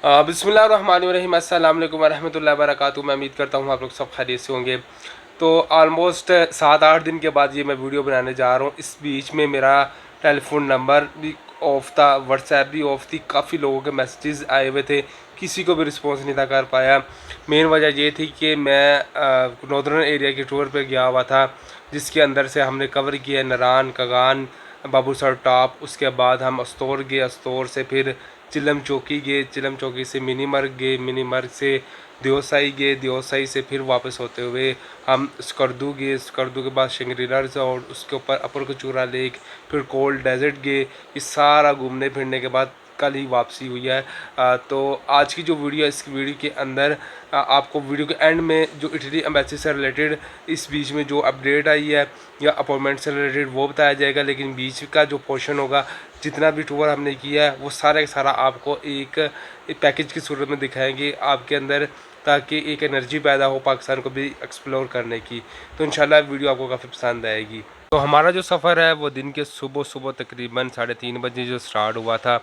बिस्मिल्लाहिर्रहमानिर्रहीम अस्सलाम वालेकुम वरहमतुल्लाहि वबरकातुहू। मैं उम्मीद करता हूँ आप लोग सब खैरियत से होंगे। तो ऑलमोस्ट 7-8 दिन के बाद ये मैं वीडियो बनाने जा रहा हूँ। इस बीच में मेरा टेलीफोन नंबर भी ऑफ था, व्हाट्सएप भी ऑफ थी, काफ़ी लोगों के मैसेजेस आए हुए थे, किसी को भी रिस्पॉन्स नहीं था कर पाया। मेन वजह ये थी कि मैं नॉर्दर्न एरिया के टूर पर गया हुआ था, जिसके अंदर से हमने कवर किया नरान, कगान, बाबूसर टॉप। उसके बाद हम अस्तौर गए, अस्तौर से फिर चिलम चौकी गए, चिलम चौकी से मिनी मर्ग गए, मिनी मर्ग से देवसाई गए, देवसाई से फिर वापस होते हुए हम स्कर्दू गए, स्कर्दू के बाद शंग्रीला रिजॉर्ट, उसके ऊपर अपर कचूरा लेक, फिर कोल्ड डेजर्ट गए। ये सारा घूमने फिरने के बाद कल ही वापसी हुई है। तो आज की जो वीडियो है, इस वीडियो के अंदर आपको वीडियो के एंड में जो इटली एम्बेसी से रिलेटेड इस बीच में जो अपडेट आई है या अपॉइंटमेंट से रिलेटेड वो बताया जाएगा। लेकिन बीच का जो पोर्शन होगा, जितना भी टूर हमने किया है, वो सारा का सारा आपको एक पैकेज की सूरत में दिखाएंगे आपके अंदर, ताकि एक एनर्जी पैदा हो पाकिस्तान को भी एक्सप्लोर करने की। तो इंशाल्लाह वीडियो आपको काफ़ी पसंद आएगी। तो हमारा जो सफ़र है वो दिन के सुबह सुबह तकरीबन 3:30 बजे जो स्टार्ट हुआ था।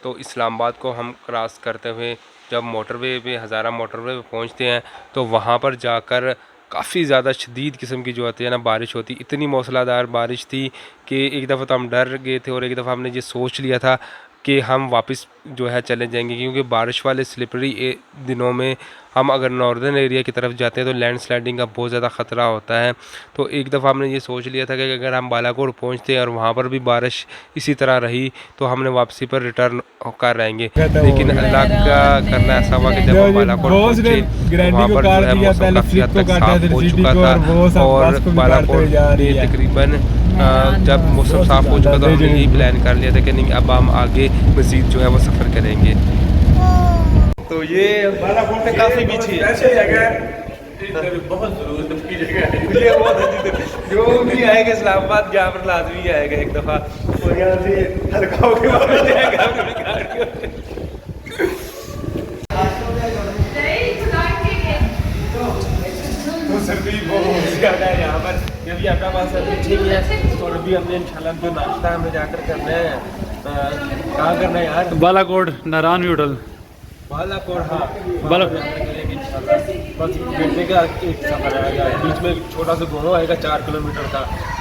तो इस्लामाबाद को हम क्रॉस करते हुए जब मोटरवे पे, हज़ारा मोटरवे पे पहुँचते हैं, तो वहाँ पर जाकर काफ़ी ज़्यादा शदीद किस्म की जो होती है ना बारिश होती, इतनी मौसलाधार बारिश थी कि एक दफ़ा तो हम डर गए थे और एक दफ़ा हमने ये सोच लिया था कि हम वापस जो है चले जाएंगे, क्योंकि बारिश वाले स्लिपरी दिनों में हम अगर नॉर्दर्न एरिया की तरफ जाते हैं तो लैंड स्लाइडिंग का बहुत ज़्यादा ख़तरा होता है। तो एक दफ़ा हमने ये सोच लिया था कि अगर हम बालाकोट पहुंचते हैं और वहाँ पर भी बारिश इसी तरह रही तो हमने वापसी पर रिटर्न कर आएंगे। लेकिन अल्लाह का करना ऐसा हुआ कि जब हम बालाकोट पहुँचे तो वहाँ पर जो है मौसम काफ़ी हद तक साफ़ हो चुका था और बालाकोट में तकरीबन जब मौसम साफ़ हो चुका तो हमने यही प्लान कर लिया था कि नहीं, अब हम आगे मज़ीद जो है वो सफ़र करेंगे। तो ये बालाकोट से काफ़ी पीछे है, बहुत ज़रूरत की जगह है ये, बहुत अच्छी जो भी आएगा इस्लामाबाद यहाँ पर लाजमी आएगा एक दफ़ा, और यहाँ से हल्का होकर वापस जाएगा। तो सर्दी बहुत ज़्यादा है यहाँ पर, जब आपका पास सर्दी ठीक है। और अभी हमने इंशाल्लाह जो नाश्ता हमें जाकर करना है, कहाँ करना है यार? बालाकोट नारायण होटल, बालाकोट। हाँ, बालाकोट करेंगे इंशाल्लाह। बस घंटे का एक सफ़र आएगा, बीच में छोटा सा घूमो आएगा 4 किलोमीटर का,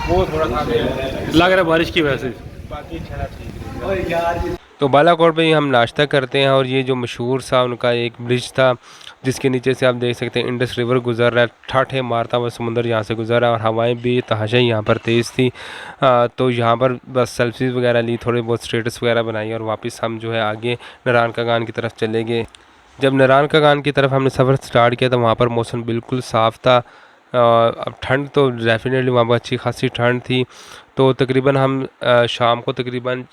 वो थोड़ा सा लग रहा है बारिश की वजह से, बाकी इंशाल्लाह ठीक है। तो बालाकोट में ही हम नाश्ता करते हैं और ये जो मशहूर सा उनका एक ब्रिज था जिसके नीचे से आप देख सकते हैं इंडस रिवर गुजर रहा है, ठाठे मारता हुआ समुंदर यहाँ से गुजर रहा है और हवाएं भी तहाशा यहाँ पर तेज़ थी। तो यहाँ पर बस सेल्फीज़ वगैरह ली, थोड़े बहुत स्टेटस वगैरह बनाई और वापस हम जो है आगे नारायण कागान की तरफ चले गए। जब नारायण कागान की तरफ हमने सफ़र स्टार्ट किया तो वहाँ पर मौसम बिल्कुल साफ़ था। अब ठंड तो डेफिनेटली वहाँ पर अच्छी खासी ठंड थी। तो तकरीबन हम शाम को तकरीबन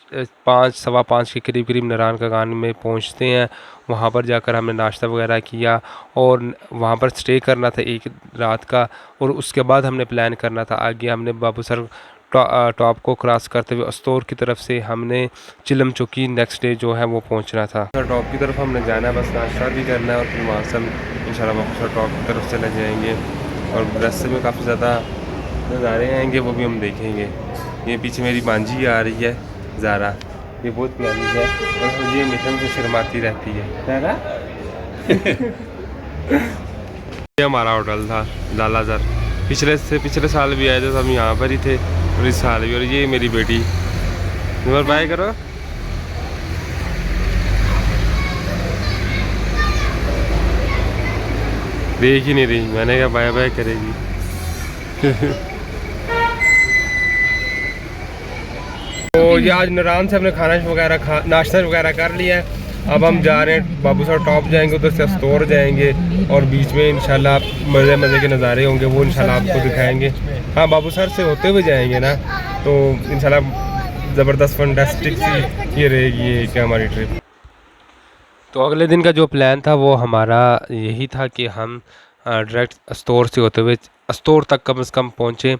5-5:15 के करीब नारायण कागान में पहुँचते हैं। वहाँ पर जाकर हमने नाश्ता वगैरह किया और वहाँ पर स्टे करना था एक रात का, और उसके बाद हमने प्लान करना था आगे। हमने बाबूसर टॉप को क्रॉस करते हुए अस्तौर की तरफ से हमने चिलम चौकी नेक्स्ट डे जो है वो पहुंचना था। टॉप की तरफ हमने जाना है, बस नाश्ता भी करना है और फिर वहाँ से हम इंशाल्लाह बाबूसर टॉप की तरफ चले जाएंगे। और रास्ते में काफ़ी ज़्यादा नज़ारे आएंगे, वो भी हम देखेंगे। ये पीछे मेरी मांझी आ रही है ज़ारा, ये बहुत प्यारी है और ये मिशन से शर्माती रहती है ना। ये हमारा होटल था लालाजर, पिछले साल भी आए थे तो हम यहाँ पर ही थे और इस साल भी। और ये मेरी बेटी, बाय करो। देख ही नहीं रही, मैंने कहा बाय बाय करेगी। तो ये आज नारायण से हमने नाश्ता वगैरह कर लिया है। अब हम जा रहे हैं बाबूसर टॉप जाएंगे, उधर से अस्तौर जाएंगे और बीच में इंशाल्लाह मज़े के नज़ारे होंगे, वो इंशाल्लाह आपको दिखाएंगे। हाँ, बाबूसर से होते हुए जाएंगे ना, तो इंशाल्लाह ज़बरदस्त फंटास्टिक सी ये रहेगी ये क्या हमारी ट्रिप। तो अगले दिन का जो प्लान था वो हमारा यही था कि हम डायरेक्ट अस्तौर से होते हुए अस्तौर तक कम से कम पहुँचे,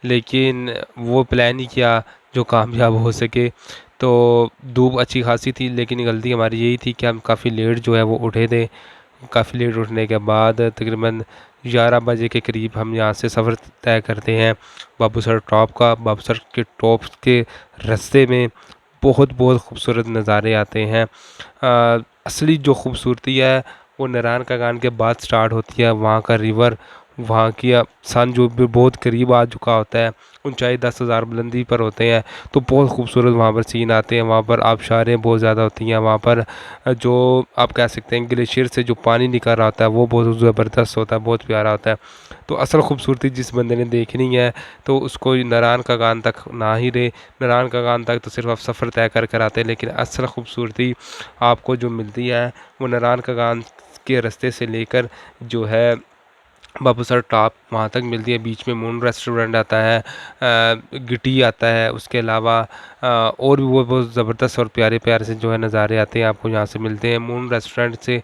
लेकिन वो प्लान ही क्या जो कामयाब हो सके। तो धूप अच्छी खासी थी, लेकिन गलती हमारी यही थी कि हम काफ़ी लेट जो है वो उठे थे। काफ़ी लेट उठने के बाद तकरीबन 11 बजे के करीब हम यहाँ से सफ़र तय करते हैं बाबूसर टॉप का। बाबूसर के टॉप के रास्ते में बहुत खूबसूरत नज़ारे आते हैं। असली जो खूबसूरती है वो नारायण का गान के बाद स्टार्ट होती है। वहाँ का रिवर, वहाँ की सन जो भी बहुत करीब आ चुका होता है, ऊंचाई 10,000 बुलंदी पर होते हैं, तो बहुत खूबसूरत वहाँ पर सीन आते हैं। वहाँ पर आबशारें बहुत ज़्यादा होती हैं। वहाँ पर जो आप कह सकते हैं ग्लेशियर से जो पानी निकल रहा होता है वो बहुत ज़बरदस्त होता है, बहुत प्यारा होता है। तो असल खूबसूरती जिस बंदे ने देखनी है तो उसको नारायण का गान तक ना ही रहे। नारायण का गान तक तो सिर्फ आप सफ़र तय कर कर आते हैं, लेकिन असल खूबसूरती आपको जो मिलती है वो नारायण का गान के रास्ते से लेकर जो है बाबूसर टॉप वहाँ तक मिलती है। बीच में मून रेस्टोरेंट आता है, गिटी आता है, उसके अलावा और भी वो बहुत ज़बरदस्त और प्यारे प्यारे से जो है नज़ारे आते हैं आपको यहाँ से मिलते हैं। मून रेस्टोरेंट से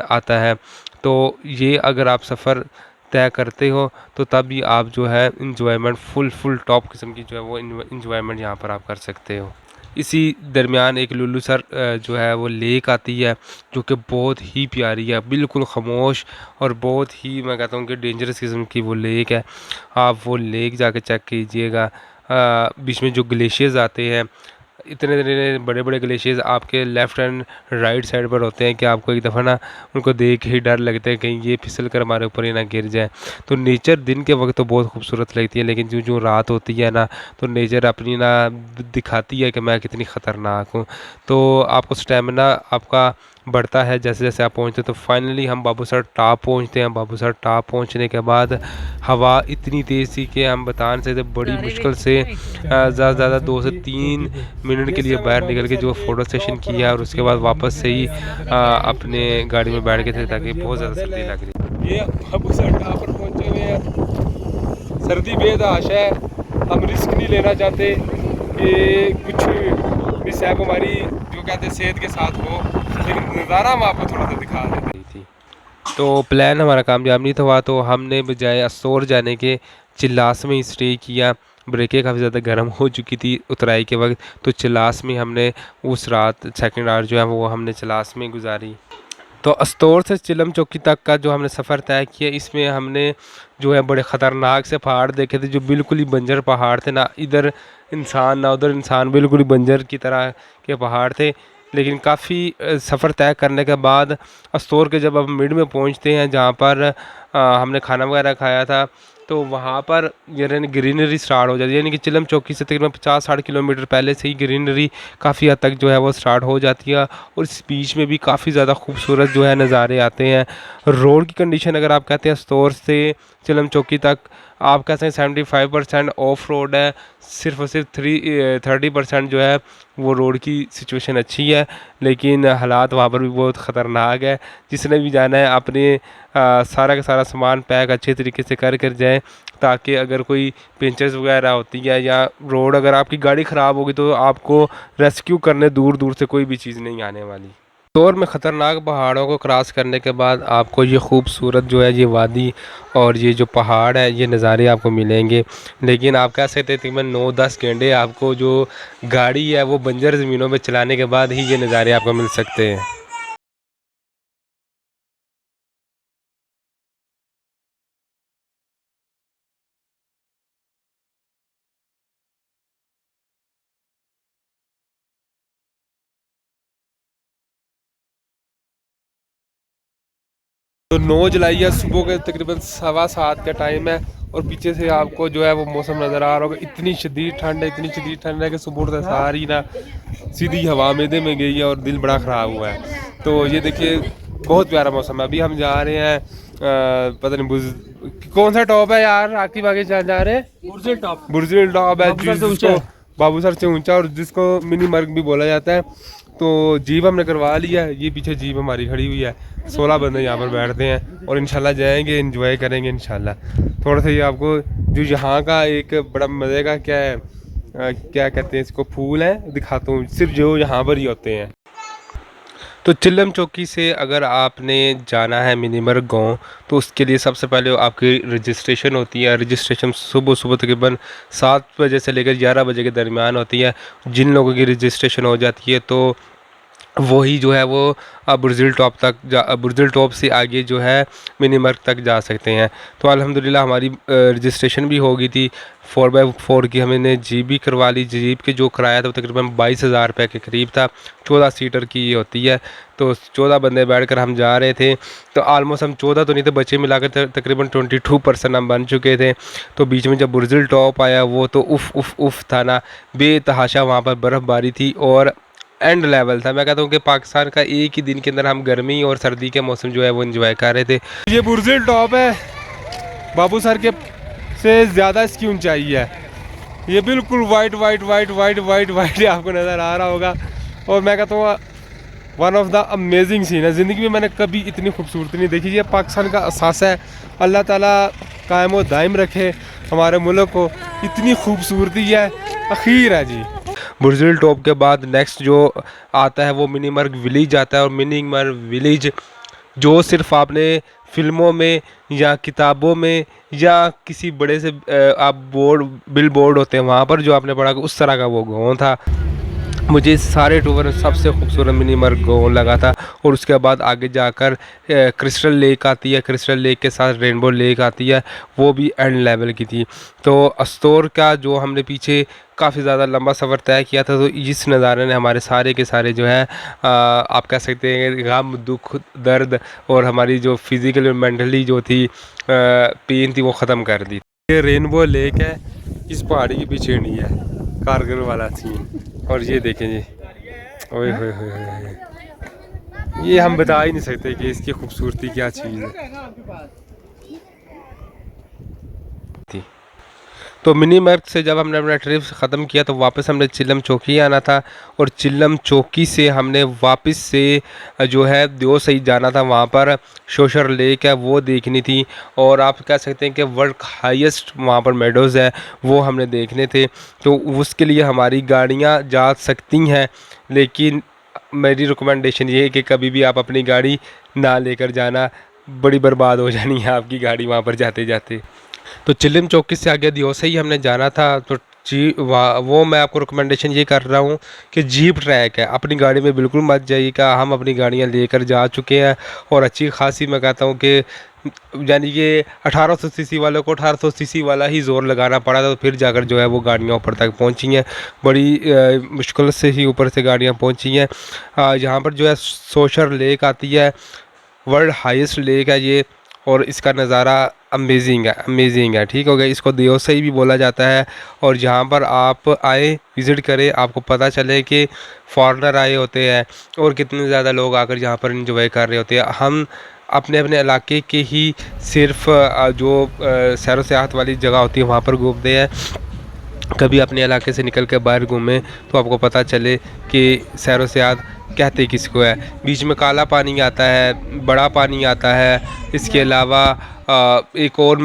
आता है। तो ये अगर आप सफ़र तय करते हो तो तभी आप जो है इंजॉयमेंट फुल टॉप किस्म की जो है वो इंजॉयमेंट यहाँ पर आप कर सकते हो। इसी दरमियान एक लुल्लू सर जो है वो लेक आती है, जो कि बहुत ही प्यारी है, बिल्कुल खामोश और बहुत ही मैं कहता हूँ कि डेंजरस किस्म की वो लेक है। आप वो लेक जाके चेक कीजिएगा। बीच में जो ग्लेशियर्स आते हैं, इतने इतने बड़े बड़े ग्लेशियर्स आपके लेफ़्ट एंड राइट साइड पर होते हैं कि आपको एक दफ़ा ना उनको देख ही डर लगता है कहीं ये फिसल कर हमारे ऊपर ही ना गिर जाए। तो नेचर दिन के वक्त तो बहुत खूबसूरत लगती है, लेकिन जो जो रात होती है ना तो नेचर अपनी ना दिखाती है कि मैं कितनी ख़तरनाक हूँ। तो आपको स्टेमिना आपका बढ़ता है जैसे जैसे आप पहुँचते तो फाइनली हम बाबूसर टॉप पहुँचते हैं। बाबूसर टॉप पहुँचने के बाद हवा इतनी तेज़ थी कि हम बता नहीं सकते, बड़ी मुश्किल से ज़्यादा से ज़्यादा 2 से 3 मिनट के लिए बाहर निकल के जो फ़ोटो सेशन किया और उसके बाद वापस से ही अपने गाड़ी में बैठ गए थे ताकि बहुत ज़्यादा सर्दी लग रही। ये बाबूसर टॉप पर पहुँचे हुए हैं। सर्दी बेतहाशा है, हम रिस्क नहीं लेना चाहते कि कुछ मिसहैप हमारी जो कहते हैं सेहत के साथ हो, लेकिन नज़ारा हम आपको थोड़ा सा दिखा देते थी। तो प्लान हमारा कामयाब नहीं हुआ, तो हमने बजाय असोर जाने के चिल्लास में ही स्टे किया। ब्रेकें काफ़ी ज़्यादा गर्म हो चुकी थी उतराई के वक्त, तो चिल्लास में हमने उस रात सेकंड रात जो है वो हमने चिल्लास में गुजारी। तो अस्तौर से चिलम चौकी तक का जो हमने सफ़र तय किया, इसमें हमने जो है बड़े ख़तरनाक से पहाड़ देखे थे, जो बिल्कुल ही बंजर पहाड़ थे, ना इधर इंसान ना उधर इंसान, बिल्कुल ही बंजर की तरह के पहाड़ थे। लेकिन काफ़ी सफ़र तय करने के बाद अस्तौर के जब अब मिड में पहुंचते हैं जहाँ पर हमने खाना वगैरह खाया था, तो वहाँ पर यानी ग्रीनरी स्टार्ट हो जाती है। यानी कि चिलम चौकी से तकरीबन 50-60 किलोमीटर पहले से ही ग्रीनरी काफ़ी हद तक जो है वो स्टार्ट हो जाती है, और इस बीच में भी काफ़ी ज़्यादा खूबसूरत जो है नज़ारे आते हैं। रोड की कंडीशन अगर आप कहते हैं अस्तौर से चिलम चौकी तक, आप कह सकते हैं 75% ऑफ रोड है, सिर्फ और सिर्फ 30% जो है वो रोड की सिचुएशन अच्छी है, लेकिन हालात वहाँ पर भी बहुत ख़तरनाक है। जिसने भी जाना है अपने सारा का सारा सामान पैक अच्छे तरीके से कर कर जाए, ताकि अगर कोई पेंचर्स वगैरह होती है या रोड अगर आपकी गाड़ी ख़राब होगी तो आपको रेस्क्यू करने दूर दूर से कोई भी चीज़ नहीं आने वाली। दौर में ख़तरनाक पहाड़ों को क्रॉस करने के बाद आपको ये खूबसूरत जो है ये वादी और ये जो पहाड़ है ये नज़ारे आपको मिलेंगे। लेकिन आप कह सकते हैं तकरीबन 9-10 घंटे आपको जो गाड़ी है वो बंजर ज़मीनों में चलाने के बाद ही ये नज़ारे आपको मिल सकते हैं। तो 9 जुलाई है, सुबह के तकरीबन 7:15 का टाइम है, और पीछे से आपको जो है वो मौसम नज़र आ रहा होगा। इतनी शदीद ठंड है, इतनी शदीद ठंड है कि सुबह से सारी ना सीधी हवा मैदे में गई है और दिल बड़ा ख़राब हुआ है। तो ये देखिए बहुत प्यारा मौसम है। अभी हम जा रहे हैं पता नहीं कौन सा टॉप है यार, आकिब आगे जा रहे हैं बुर्जिल टॉप है जिसको बाबूसर से ऊंचा और जिसको मिनी मर्ग भी बोला जाता है। तो जीप हमने करवा लिया है, ये पीछे जीप हमारी खड़ी हुई है। 16 बंदे यहाँ पर बैठते हैं और इंशाल्लाह जाएंगे, एंजॉय करेंगे इंशाल्लाह। थोड़ा सा ये आपको जो यहाँ का एक बड़ा मज़े का क्या है, क्या कहते हैं इसको, फूल है, दिखाता हूँ, सिर्फ जो यहाँ पर ही होते हैं। तो चिल्लम चौकी से अगर आपने जाना है मिनीमर्ग गाँव, तो उसके लिए सबसे पहले आपकी रजिस्ट्रेशन होती है। रजिस्ट्रेशन सुबह सुबह तकरीबन 7 बजे से लेकर 11 बजे के दरमियान होती है। जिन लोगों की रजिस्ट्रेशन हो जाती है तो वही जो है वो बुर्जिल टॉप तक बुर्जिल टॉप से आगे जो है मिनीमर्ग तक जा सकते हैं। तो अल्हम्दुलिल्लाह हमारी रजिस्ट्रेशन भी हो गई थी। 4x4 की हमने जीप भी करवा ली। जीप के जो किराया था वो तकरीबन 22,000 रुपये के करीब था। 14 सीटर की होती है, तो 14 बंदे बैठकर हम जा रहे थे। तो आलमोस्ट हम 14 तो नहीं थे, बच्चे मिलाकर तकरीबन 22% हम बन चुके थे। तो बीच में जब बुर्जिल टॉप आया वो तो उफ़ उफ़ उफ़ था ना, बेतहाशा वहाँ पर बर्फ़बारी थी और एंड लेवल था। मैं कहता हूँ कि पाकिस्तान का एक ही दिन के अंदर हम गर्मी और सर्दी के मौसम जो है वो एंजॉय कर रहे थे। ये बुर्जिल टॉप है, बाबू सर के से ज़्यादा इसकी ऊंचाई है। ये बिल्कुल white white white white white white आपको नज़र आ रहा होगा। और मैं कहता हूँ one of the amazing scene है। ज़िंदगी में मैंने कभी इतनी खूबसूरती नहीं देखी। ये पाकिस्तान का असास है। अल्लाह ताला कायम व दायम रखे हमारे मुल्क को। इतनी खूबसूरती है, अखीर है जी। बुर्जिल टॉप के बाद नेक्स्ट जो आता है वो मिनीमर्ग विलेज आता है। और मिनीमर्ग विलेज जो सिर्फ आपने फिल्मों में या किताबों में या किसी बड़े से आप बिल बोर्ड होते हैं वहाँ पर जो आपने पढ़ा, उस तरह का वो गाँव था। मुझे सारे टूर में सबसे खूबसूरत मिनीमर्ग गाँव लगा था। और उसके बाद आगे जाकर क्रिस्टल लेक आती है। क्रिस्टल लेक के साथ रेनबो लेक आती है, वो भी एंड लेवल की थी। तो अस्तोर का जो हमने पीछे काफ़ी ज़्यादा लंबा सफ़र तय किया था, तो इस नज़ारे ने हमारे सारे के सारे जो है आप कह सकते हैं गम, दुख, दर्द और हमारी जो फिज़िकल और मेंटली जो थी पेन थी वो ख़त्म कर दी। ये रेनबो लेक है, इस पहाड़ी के पीछे नहीं है, कारगिल वाला सीन। और ये देखें जी, ओए होए होए होए, ये हम बता ही नहीं सकते कि इसकी खूबसूरती क्या चीज़ है। तो मिनीमर्ग से जब हमने अपना ट्रिप ख़त्म किया तो वापस हमने चिल्लम चौकी आना था। और चिल्लम चौकी से हमने वापस से जो है दो सही जाना था। वहाँ पर शोशर लेक है, वो देखनी थी। और आप कह सकते हैं कि वर्ल्ड हाईएस्ट वहाँ पर मेडोज़ है, वो हमने देखने थे। तो उसके लिए हमारी गाड़ियाँ जा सकती हैं, लेकिन मेरी रिकमेंडेशन ये है कि कभी भी आप अपनी गाड़ी ना लेकर जाना, बड़ी बर्बाद हो जानी है आपकी गाड़ी वहाँ पर जाते जाते। तो चिल्लम चौकी से आगे दियोसे ही हमने जाना था। तो वो मैं आपको रिकमेंडेशन ये कर रहा हूँ कि जीप ट्रैक है, अपनी गाड़ी में बिल्कुल मत जाइएगा। हम अपनी गाड़ियाँ लेकर जा चुके हैं और अच्छी खासी मैं कहता हूँ कि यानी कि 1800 सीसी वालों को 1800 सीसी वाला ही ज़ोर लगाना पड़ा था, तो फिर जाकर जो है वो गाड़ियाँ ऊपर तक पहुँची हैं। बड़ी मुश्किल से ही ऊपर से गाड़ियाँ पहुँची हैं। यहाँ पर जो है सोशर लेक आती है, वर्ल्ड हाईएस्ट लेक है ये। और इसका नज़ारा अमेजिंग है, ठीक हो गया। इसको दियोसई भी बोला जाता है। और जहाँ पर आप आए, विज़िट करें, आपको पता चले कि फॉरेनर आए होते हैं और कितने ज़्यादा लोग आकर यहाँ पर इंजॉय कर रहे होते हैं। हम अपने अपने इलाके के ही सिर्फ जो सैर व सियाहत वाली जगह होती है वहाँ पर घूमते हैं। कभी अपने इलाके से निकल कर बाहर घूमें तो आपको पता चले कि सैर व सियाहत कहते किसको है। बीच में काला पानी आता है, बड़ा पानी आता है। इसके अलावा एक और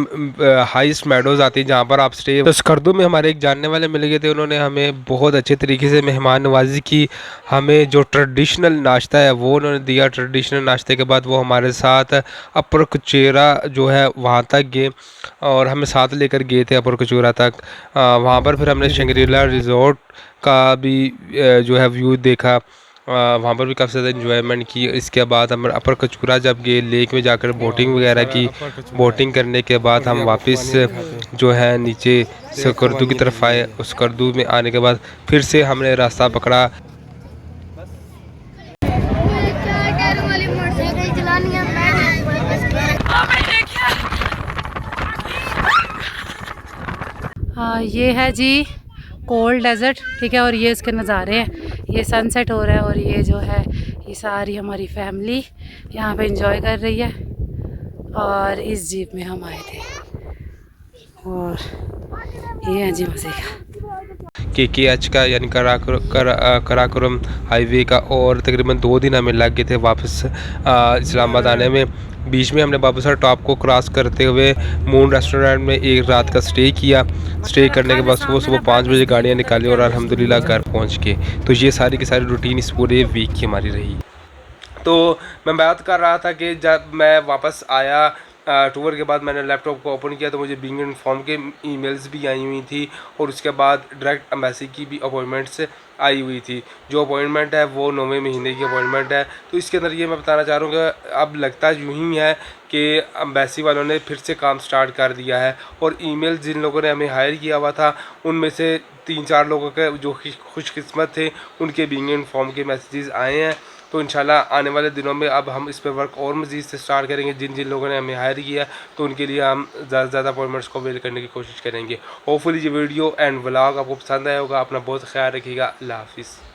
हाईएस्ट मेडोज़ आती है जहाँ पर आप स्टे। तो स्कर्दू में हमारे एक जानने वाले मिल गए थे, उन्होंने हमें बहुत अच्छे तरीके से मेहमान नवाजी की। हमें जो ट्रेडिशनल नाश्ता है वो उन्होंने दिया। ट्रेडिशनल नाश्ते के बाद वो हमारे साथ अपर कचेरा जो है वहाँ तक गए और हमें साथ लेकर गए थे अपर कचूरा तक। वहाँ पर फिर हमने शंग्रीला रिज़ॉर्ट का भी जो है व्यू देखा। वहाँ पर भी काफ़ी ज़्यादा इन्जॉयमेंट की। इसके बाद हम अपर कचूरा जब गए, लेक में जाकर बोटिंग वगैरह की। बोटिंग करने के बाद हम वापस जो है नीचे स्कर्दू की तरफ आए। उस स्कर्दू में आने के बाद फिर से हमने रास्ता पकड़ा। ये है जी कोल्ड डेजर्ट, ठीक है। और ये इसके नज़ारे हैं, ये सनसेट हो रहा है और ये जो है ये सारी हमारी फैमिली यहाँ पे एंजॉय कर रही है। और इस जीप में हम आए थे और ये है जी मज़े का KKH का यानी कराकोरम हाईवे का। और तकरीबन 2 दिन हमें लग गए थे वापस इस्लामाबाद आने में। बीच में हमने बाबू सर टॉप को क्रॉस करते हुए मून रेस्टोरेंट में एक रात का स्टे किया। स्टे करने के बाद सुबह 5 बजे गाड़ियाँ निकाली और अल्हम्दुलिल्लाह घर पहुँच के। तो ये सारी की सारी रूटीन इस पूरे वीक की हमारी रही। तो मैं बात कर रहा था कि जब मैं वापस आया टूर के बाद मैंने लैपटॉप को ओपन किया तो मुझे बीइंग इन्फॉर्म के ईमेल्स भी आई हुई थी और उसके बाद डायरेक्ट एम्बेसी की भी अपॉइंटमेंट्स आई हुई थी। जो अपॉइंटमेंट है वो 9वें महीने की अपॉइंटमेंट है। तो इसके अंदर ये मैं बताना चाह रहा हूँ कि अब लगता यूँ ही है कि एम्बेसी वालों ने फिर से काम स्टार्ट कर दिया है और ईमेल जिन लोगों ने हमें हायर किया हुआ था उनमें से 3-4 लोगों के जो खुशकिस्मत थे उनके बीइंग इन्फॉर्म के मैसेजेस आए हैं। तो इंशाल्लाह आने वाले दिनों में अब हम इस पर वर्क और मज़ीद से स्टार्ट करेंगे। जिन जिन लोगों ने हमें हायर किया तो उनके लिए हम ज़्यादा से ज़्यादा अपॉइंटमेंट्स को अवेल करने की कोशिश करेंगे। होपफुली ये वीडियो एंड व्लॉग आपको पसंद आया होगा। अपना बहुत ख्याल रखिएगा। अल्लाह हाफिज़।